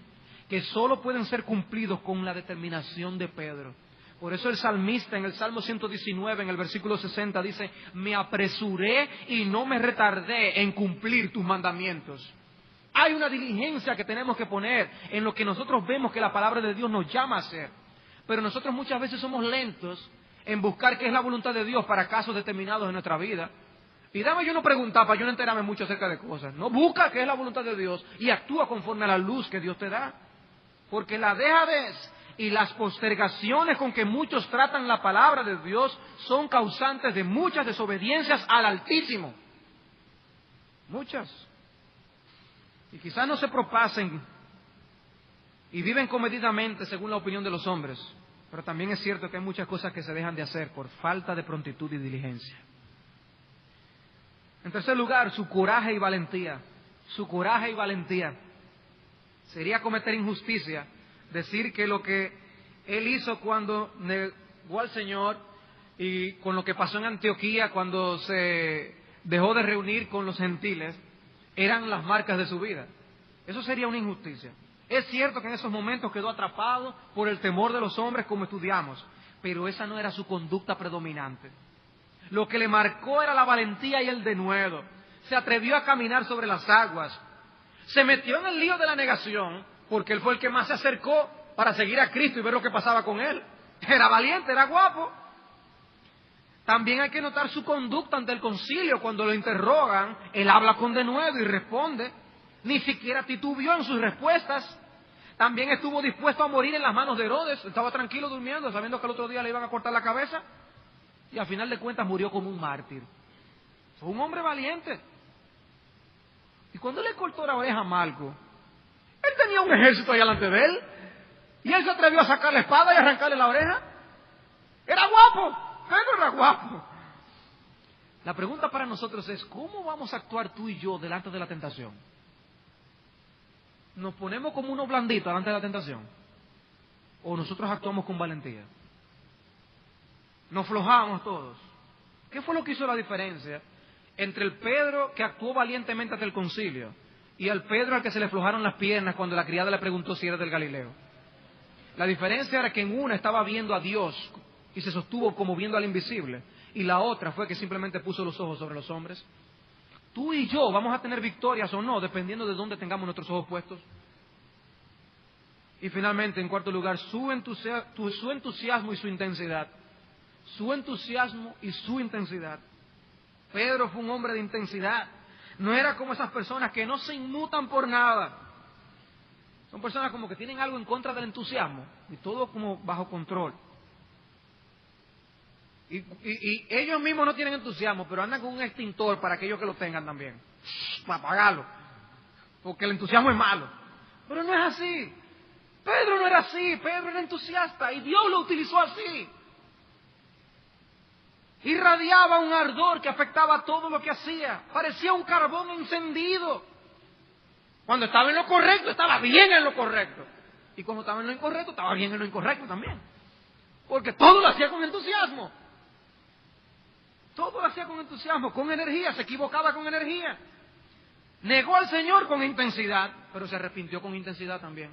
S1: que solo pueden ser cumplidos con la determinación de Pedro. Por eso el salmista en el Salmo 119, en el versículo 60, dice, me apresuré y no me retardé en cumplir tus mandamientos. Hay una diligencia que tenemos que poner en lo que nosotros vemos que la palabra de Dios nos llama a hacer. Pero nosotros muchas veces somos lentos en buscar qué es la voluntad de Dios para casos determinados en nuestra vida. Y dame yo no preguntar para yo no enterarme mucho acerca de cosas. No, busca qué es la voluntad de Dios y actúa conforme a la luz que Dios te da. Porque la dejadez y las postergaciones con que muchos tratan la palabra de Dios son causantes de muchas desobediencias al Altísimo. Muchas. Y quizás no se propasen y viven comedidamente según la opinión de los hombres. Pero también es cierto que hay muchas cosas que se dejan de hacer por falta de prontitud y diligencia. En tercer lugar, su coraje y valentía. Su coraje y valentía. Sería cometer injusticia decir que lo que él hizo cuando negó al Señor y con lo que pasó en Antioquía cuando se dejó de reunir con los gentiles eran las marcas de su vida. Eso sería una injusticia. Es cierto que en esos momentos quedó atrapado por el temor de los hombres como estudiamos, pero esa no era su conducta predominante. Lo que le marcó era la valentía y el denuedo. Se atrevió a caminar sobre las aguas. Se metió en el lío de la negación, porque él fue el que más se acercó para seguir a Cristo y ver lo que pasaba con él. Era valiente, era guapo. También hay que notar su conducta ante el concilio. Cuando lo interrogan, él habla con denuedo y responde. Ni siquiera titubeó en sus respuestas. También estuvo dispuesto a morir en las manos de Herodes. Estaba tranquilo durmiendo, sabiendo que el otro día le iban a cortar la cabeza. Y al final de cuentas murió como un mártir. Fue un hombre valiente. Y cuando le cortó la oreja a Malco, él tenía un ejército ahí delante de él. Y él se atrevió a sacar la espada y arrancarle la oreja. Era guapo. Pedro era guapo. La pregunta para nosotros es, ¿cómo vamos a actuar tú y yo delante de la tentación? ¿Nos ponemos como unos blanditos delante de la tentación? ¿O nosotros actuamos con valentía? Nos flojamos todos. ¿Qué fue lo que hizo la diferencia entre el Pedro que actuó valientemente ante el concilio y el Pedro al que se le flojaron las piernas cuando la criada le preguntó si era del Galileo? La diferencia era que en una estaba viendo a Dios y se sostuvo como viendo al invisible, y la otra fue que simplemente puso los ojos sobre los hombres. Tú y yo vamos a tener victorias o no, dependiendo de dónde tengamos nuestros ojos puestos. Y finalmente, en cuarto lugar, su entusiasmo y su intensidad. Su entusiasmo y su intensidad. Pedro fue un hombre de intensidad. No era como esas personas que no se inmutan por nada. Son personas como que tienen algo en contra del entusiasmo y todo como bajo control. Y ellos mismos no tienen entusiasmo, pero andan con un extintor para aquellos que lo tengan también, para apagarlo, porque el entusiasmo es malo. Pero no es así. Pedro no era así. Pedro era entusiasta y Dios lo utilizó así. Irradiaba un ardor que afectaba todo lo que hacía. Parecía un carbón encendido. Cuando estaba en lo correcto, estaba bien en lo correcto. Y cuando estaba en lo incorrecto, estaba bien en lo incorrecto también. Porque todo lo hacía con entusiasmo. Todo lo hacía con entusiasmo, con energía. Se equivocaba con energía. Negó al Señor con intensidad, pero se arrepintió con intensidad también.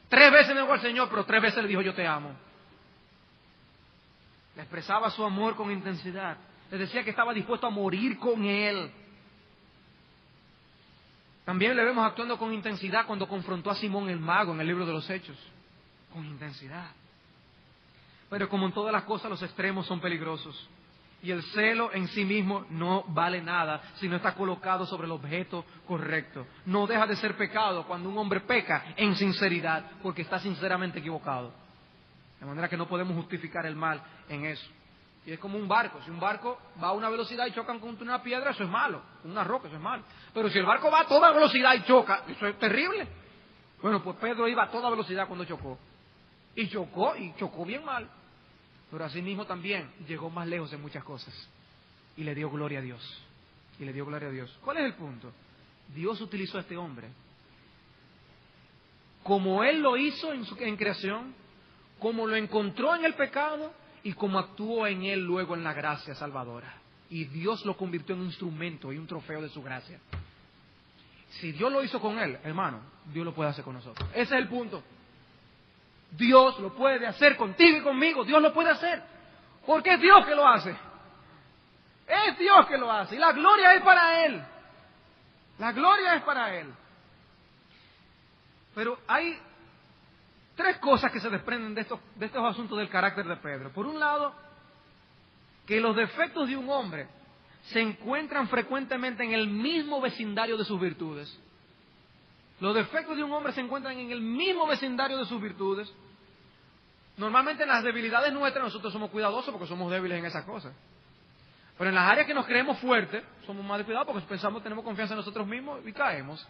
S1: 3 veces negó al Señor, pero 3 veces le dijo: yo te amo. Le expresaba su amor con intensidad. Le decía que estaba dispuesto a morir con Él. También le vemos actuando con intensidad cuando confrontó a Simón el mago en el libro de los Hechos. Con intensidad. Pero como en todas las cosas, los extremos son peligrosos. Y el celo en sí mismo no vale nada si no está colocado sobre el objeto correcto. No deja de ser pecado cuando un hombre peca en sinceridad, porque está sinceramente equivocado. De manera que no podemos justificar el mal en eso. Y es como un barco. Si un barco va a una velocidad y chocan contra una piedra, eso es malo. Una roca, eso es malo. Pero si el barco va a toda velocidad y choca, eso es terrible. Bueno, pues Pedro iba a toda velocidad cuando chocó. Y chocó bien mal. Pero asimismo también llegó más lejos en muchas cosas. Y le dio gloria a Dios. ¿Cuál es el punto? Dios utilizó a este hombre como Él lo hizo en creación, como lo encontró en el pecado y como actuó en Él luego en la gracia salvadora. Y Dios lo convirtió en un instrumento y un trofeo de su gracia. Si Dios lo hizo con Él, hermano, Dios lo puede hacer con nosotros. Ese es el punto. Dios lo puede hacer contigo y conmigo. Dios lo puede hacer. Porque es Dios que lo hace. Es Dios que lo hace. Y la gloria es para Él. La gloria es para Él. Pero hay tres cosas que se desprenden de estos asuntos del carácter de Pedro. Por un lado, que los defectos de un hombre se encuentran frecuentemente en el mismo vecindario de sus virtudes. Los defectos de un hombre se encuentran en el mismo vecindario de sus virtudes. Normalmente en las debilidades nuestras nosotros somos cuidadosos porque somos débiles en esas cosas. Pero en las áreas que nos creemos fuertes, somos más descuidados porque pensamos, tenemos confianza en nosotros mismos y caemos.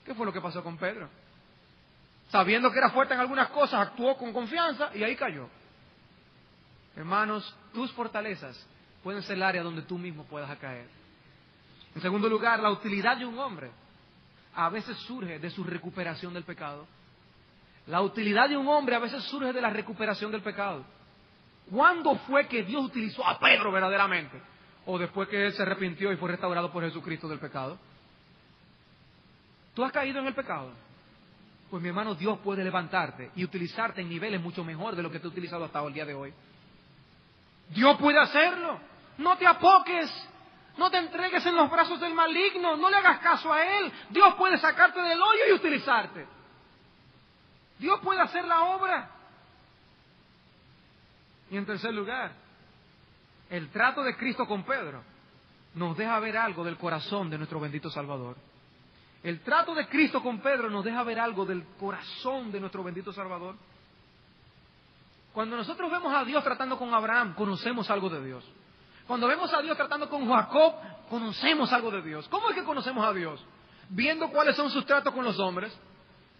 S1: ¿Qué fue lo que pasó con Pedro? Sabiendo que era fuerte en algunas cosas, actuó con confianza y ahí cayó. Hermanos, tus fortalezas pueden ser el área donde tú mismo puedas caer. En segundo lugar, la utilidad de un hombre a veces surge de su recuperación del pecado. La utilidad de un hombre a veces surge de la recuperación del pecado. ¿Cuándo fue que Dios utilizó a Pedro verdaderamente? ¿O después que él se arrepintió y fue restaurado por Jesucristo del pecado? ¿Tú has caído en el pecado? Pues mi hermano, Dios puede levantarte y utilizarte en niveles mucho mejor de lo que te ha utilizado hasta el día de hoy. Dios puede hacerlo. No te apoques. No te entregues en los brazos del maligno. No le hagas caso a él. Dios puede sacarte del hoyo y utilizarte. Dios puede hacer la obra. Y en tercer lugar, el trato de Cristo con Pedro nos deja ver algo del corazón de nuestro bendito Salvador. El trato de Cristo con Pedro nos deja ver algo del corazón de nuestro bendito Salvador. Cuando nosotros vemos a Dios tratando con Abraham, conocemos algo de Dios. Cuando vemos a Dios tratando con Jacob, conocemos algo de Dios. ¿Cómo es que conocemos a Dios? Viendo cuáles son sus tratos con los hombres.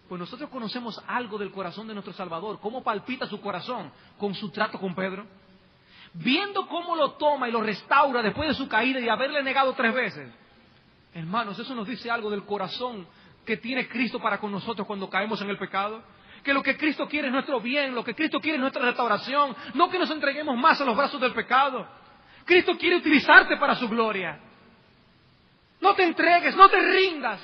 S1: Pues nosotros conocemos algo del corazón de nuestro Salvador. ¿Cómo palpita su corazón con su trato con Pedro? Viendo cómo lo toma y lo restaura después de su caída y haberle negado 3 veces. Hermanos, eso nos dice algo del corazón que tiene Cristo para con nosotros cuando caemos en el pecado. Que lo que Cristo quiere es nuestro bien, lo que Cristo quiere es nuestra restauración, no que nos entreguemos más a los brazos del pecado. Cristo quiere utilizarte para su gloria. No te entregues, no te rindas,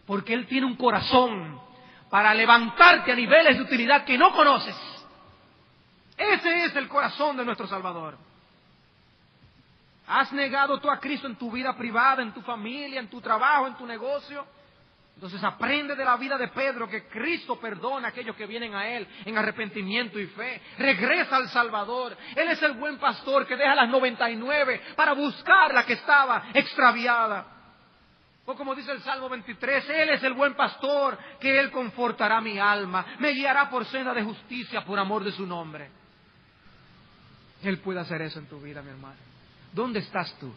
S1: porque Él tiene un corazón para levantarte a niveles de utilidad que no conoces. Ese es el corazón de nuestro Salvador. ¿Has negado tú a Cristo en tu vida privada, en tu familia, en tu trabajo, en tu negocio? Entonces aprende de la vida de Pedro que Cristo perdona a aquellos que vienen a Él en arrepentimiento y fe. Regresa al Salvador. Él es el buen pastor que deja las 99 para buscar la que estaba extraviada. O como dice el Salmo 23, Él es el buen pastor que Él confortará mi alma. Me guiará por senda de justicia por amor de su nombre. Él puede hacer eso en tu vida, mi hermano. ¿Dónde estás tú?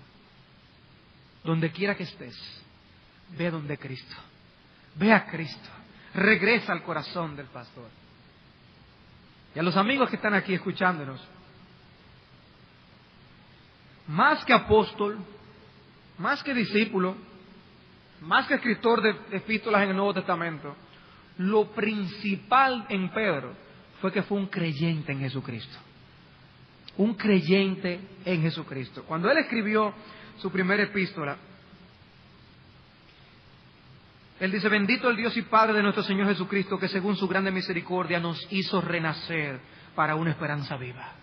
S1: Donde quiera que estés, ve donde Cristo. Ve a Cristo. Regresa al corazón del pastor. Y a los amigos que están aquí escuchándonos, más que apóstol, más que discípulo, más que escritor de epístolas en el Nuevo Testamento, lo principal en Pedro fue que fue un creyente en Jesucristo. Un creyente en Jesucristo. Cuando él escribió su primera epístola, él dice: bendito el Dios y Padre de nuestro Señor Jesucristo, que según su grande misericordia nos hizo renacer para una esperanza viva.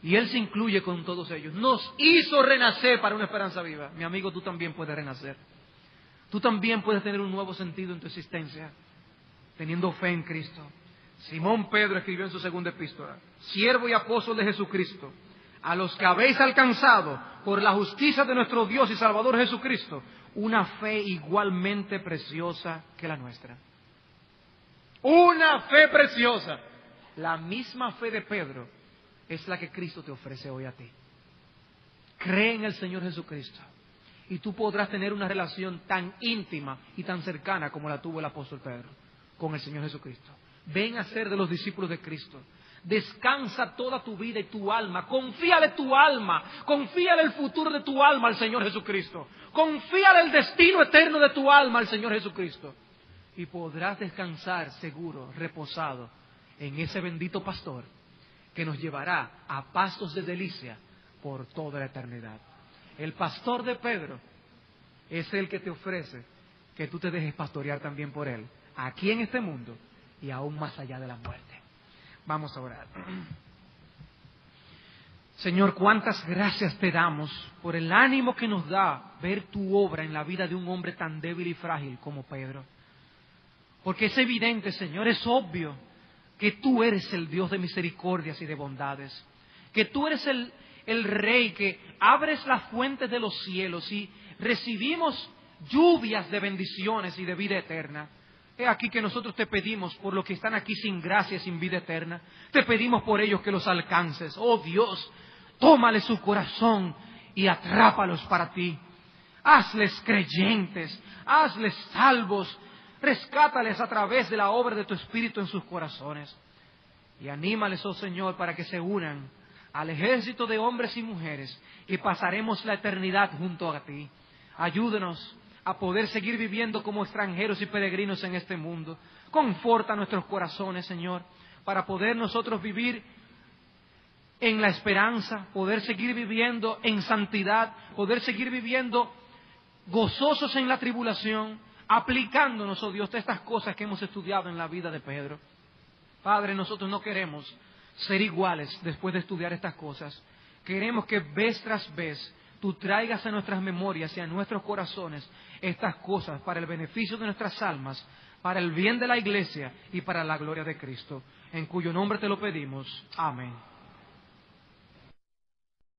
S1: Y Él se incluye con todos ellos. Nos hizo renacer para una esperanza viva. Mi amigo, tú también puedes renacer. Tú también puedes tener un nuevo sentido en tu existencia, teniendo fe en Cristo. Simón Pedro escribió en su segunda epístola: siervo y apóstol de Jesucristo, a los que habéis alcanzado por la justicia de nuestro Dios y Salvador Jesucristo, una fe igualmente preciosa que la nuestra. Una fe preciosa. La misma fe de Pedro es la que Cristo te ofrece hoy a ti. Cree en el Señor Jesucristo y tú podrás tener una relación tan íntima y tan cercana como la tuvo el apóstol Pedro con el Señor Jesucristo. Ven a ser de los discípulos de Cristo. Descansa toda tu vida y tu alma. Confíale tu alma. Confíale el futuro de tu alma al Señor Jesucristo. Confíale el destino eterno de tu alma al Señor Jesucristo. y podrás descansar seguro, reposado en ese bendito pastor que nos llevará a pastos de delicia por toda la eternidad. El pastor de Pedro es el que te ofrece que tú te dejes pastorear también por él, aquí en este mundo y aún más allá de la muerte. Vamos a orar. Señor, cuántas gracias te damos por el ánimo que nos da ver tu obra en la vida de un hombre tan débil y frágil como Pedro. Porque es evidente, Señor, es obvio que tú eres el Dios de misericordias y de bondades, que tú eres el Rey que abres las fuentes de los cielos y recibimos lluvias de bendiciones y de vida eterna. He aquí que nosotros te pedimos por los que están aquí sin gracia y sin vida eterna. Te pedimos por ellos que los alcances. Oh Dios, tómale su corazón y atrápalos para ti. Hazles creyentes, hazles salvos, rescátales a través de la obra de tu Espíritu en sus corazones. Y anímales, oh Señor, para que se unan al ejército de hombres y mujeres y pasaremos la eternidad junto a ti. Ayúdanos a poder seguir viviendo como extranjeros y peregrinos en este mundo. Conforta nuestros corazones, Señor, para poder nosotros vivir en la esperanza, poder seguir viviendo en santidad, poder seguir viviendo gozosos en la tribulación, aplicándonos, oh Dios, de estas cosas que hemos estudiado en la vida de Pedro. Padre, nosotros no queremos ser iguales después de estudiar estas cosas. Queremos que vez tras vez tú traigas a nuestras memorias y a nuestros corazones estas cosas para el beneficio de nuestras almas, para el bien de la iglesia y para la gloria de Cristo, en cuyo nombre te lo pedimos. Amén.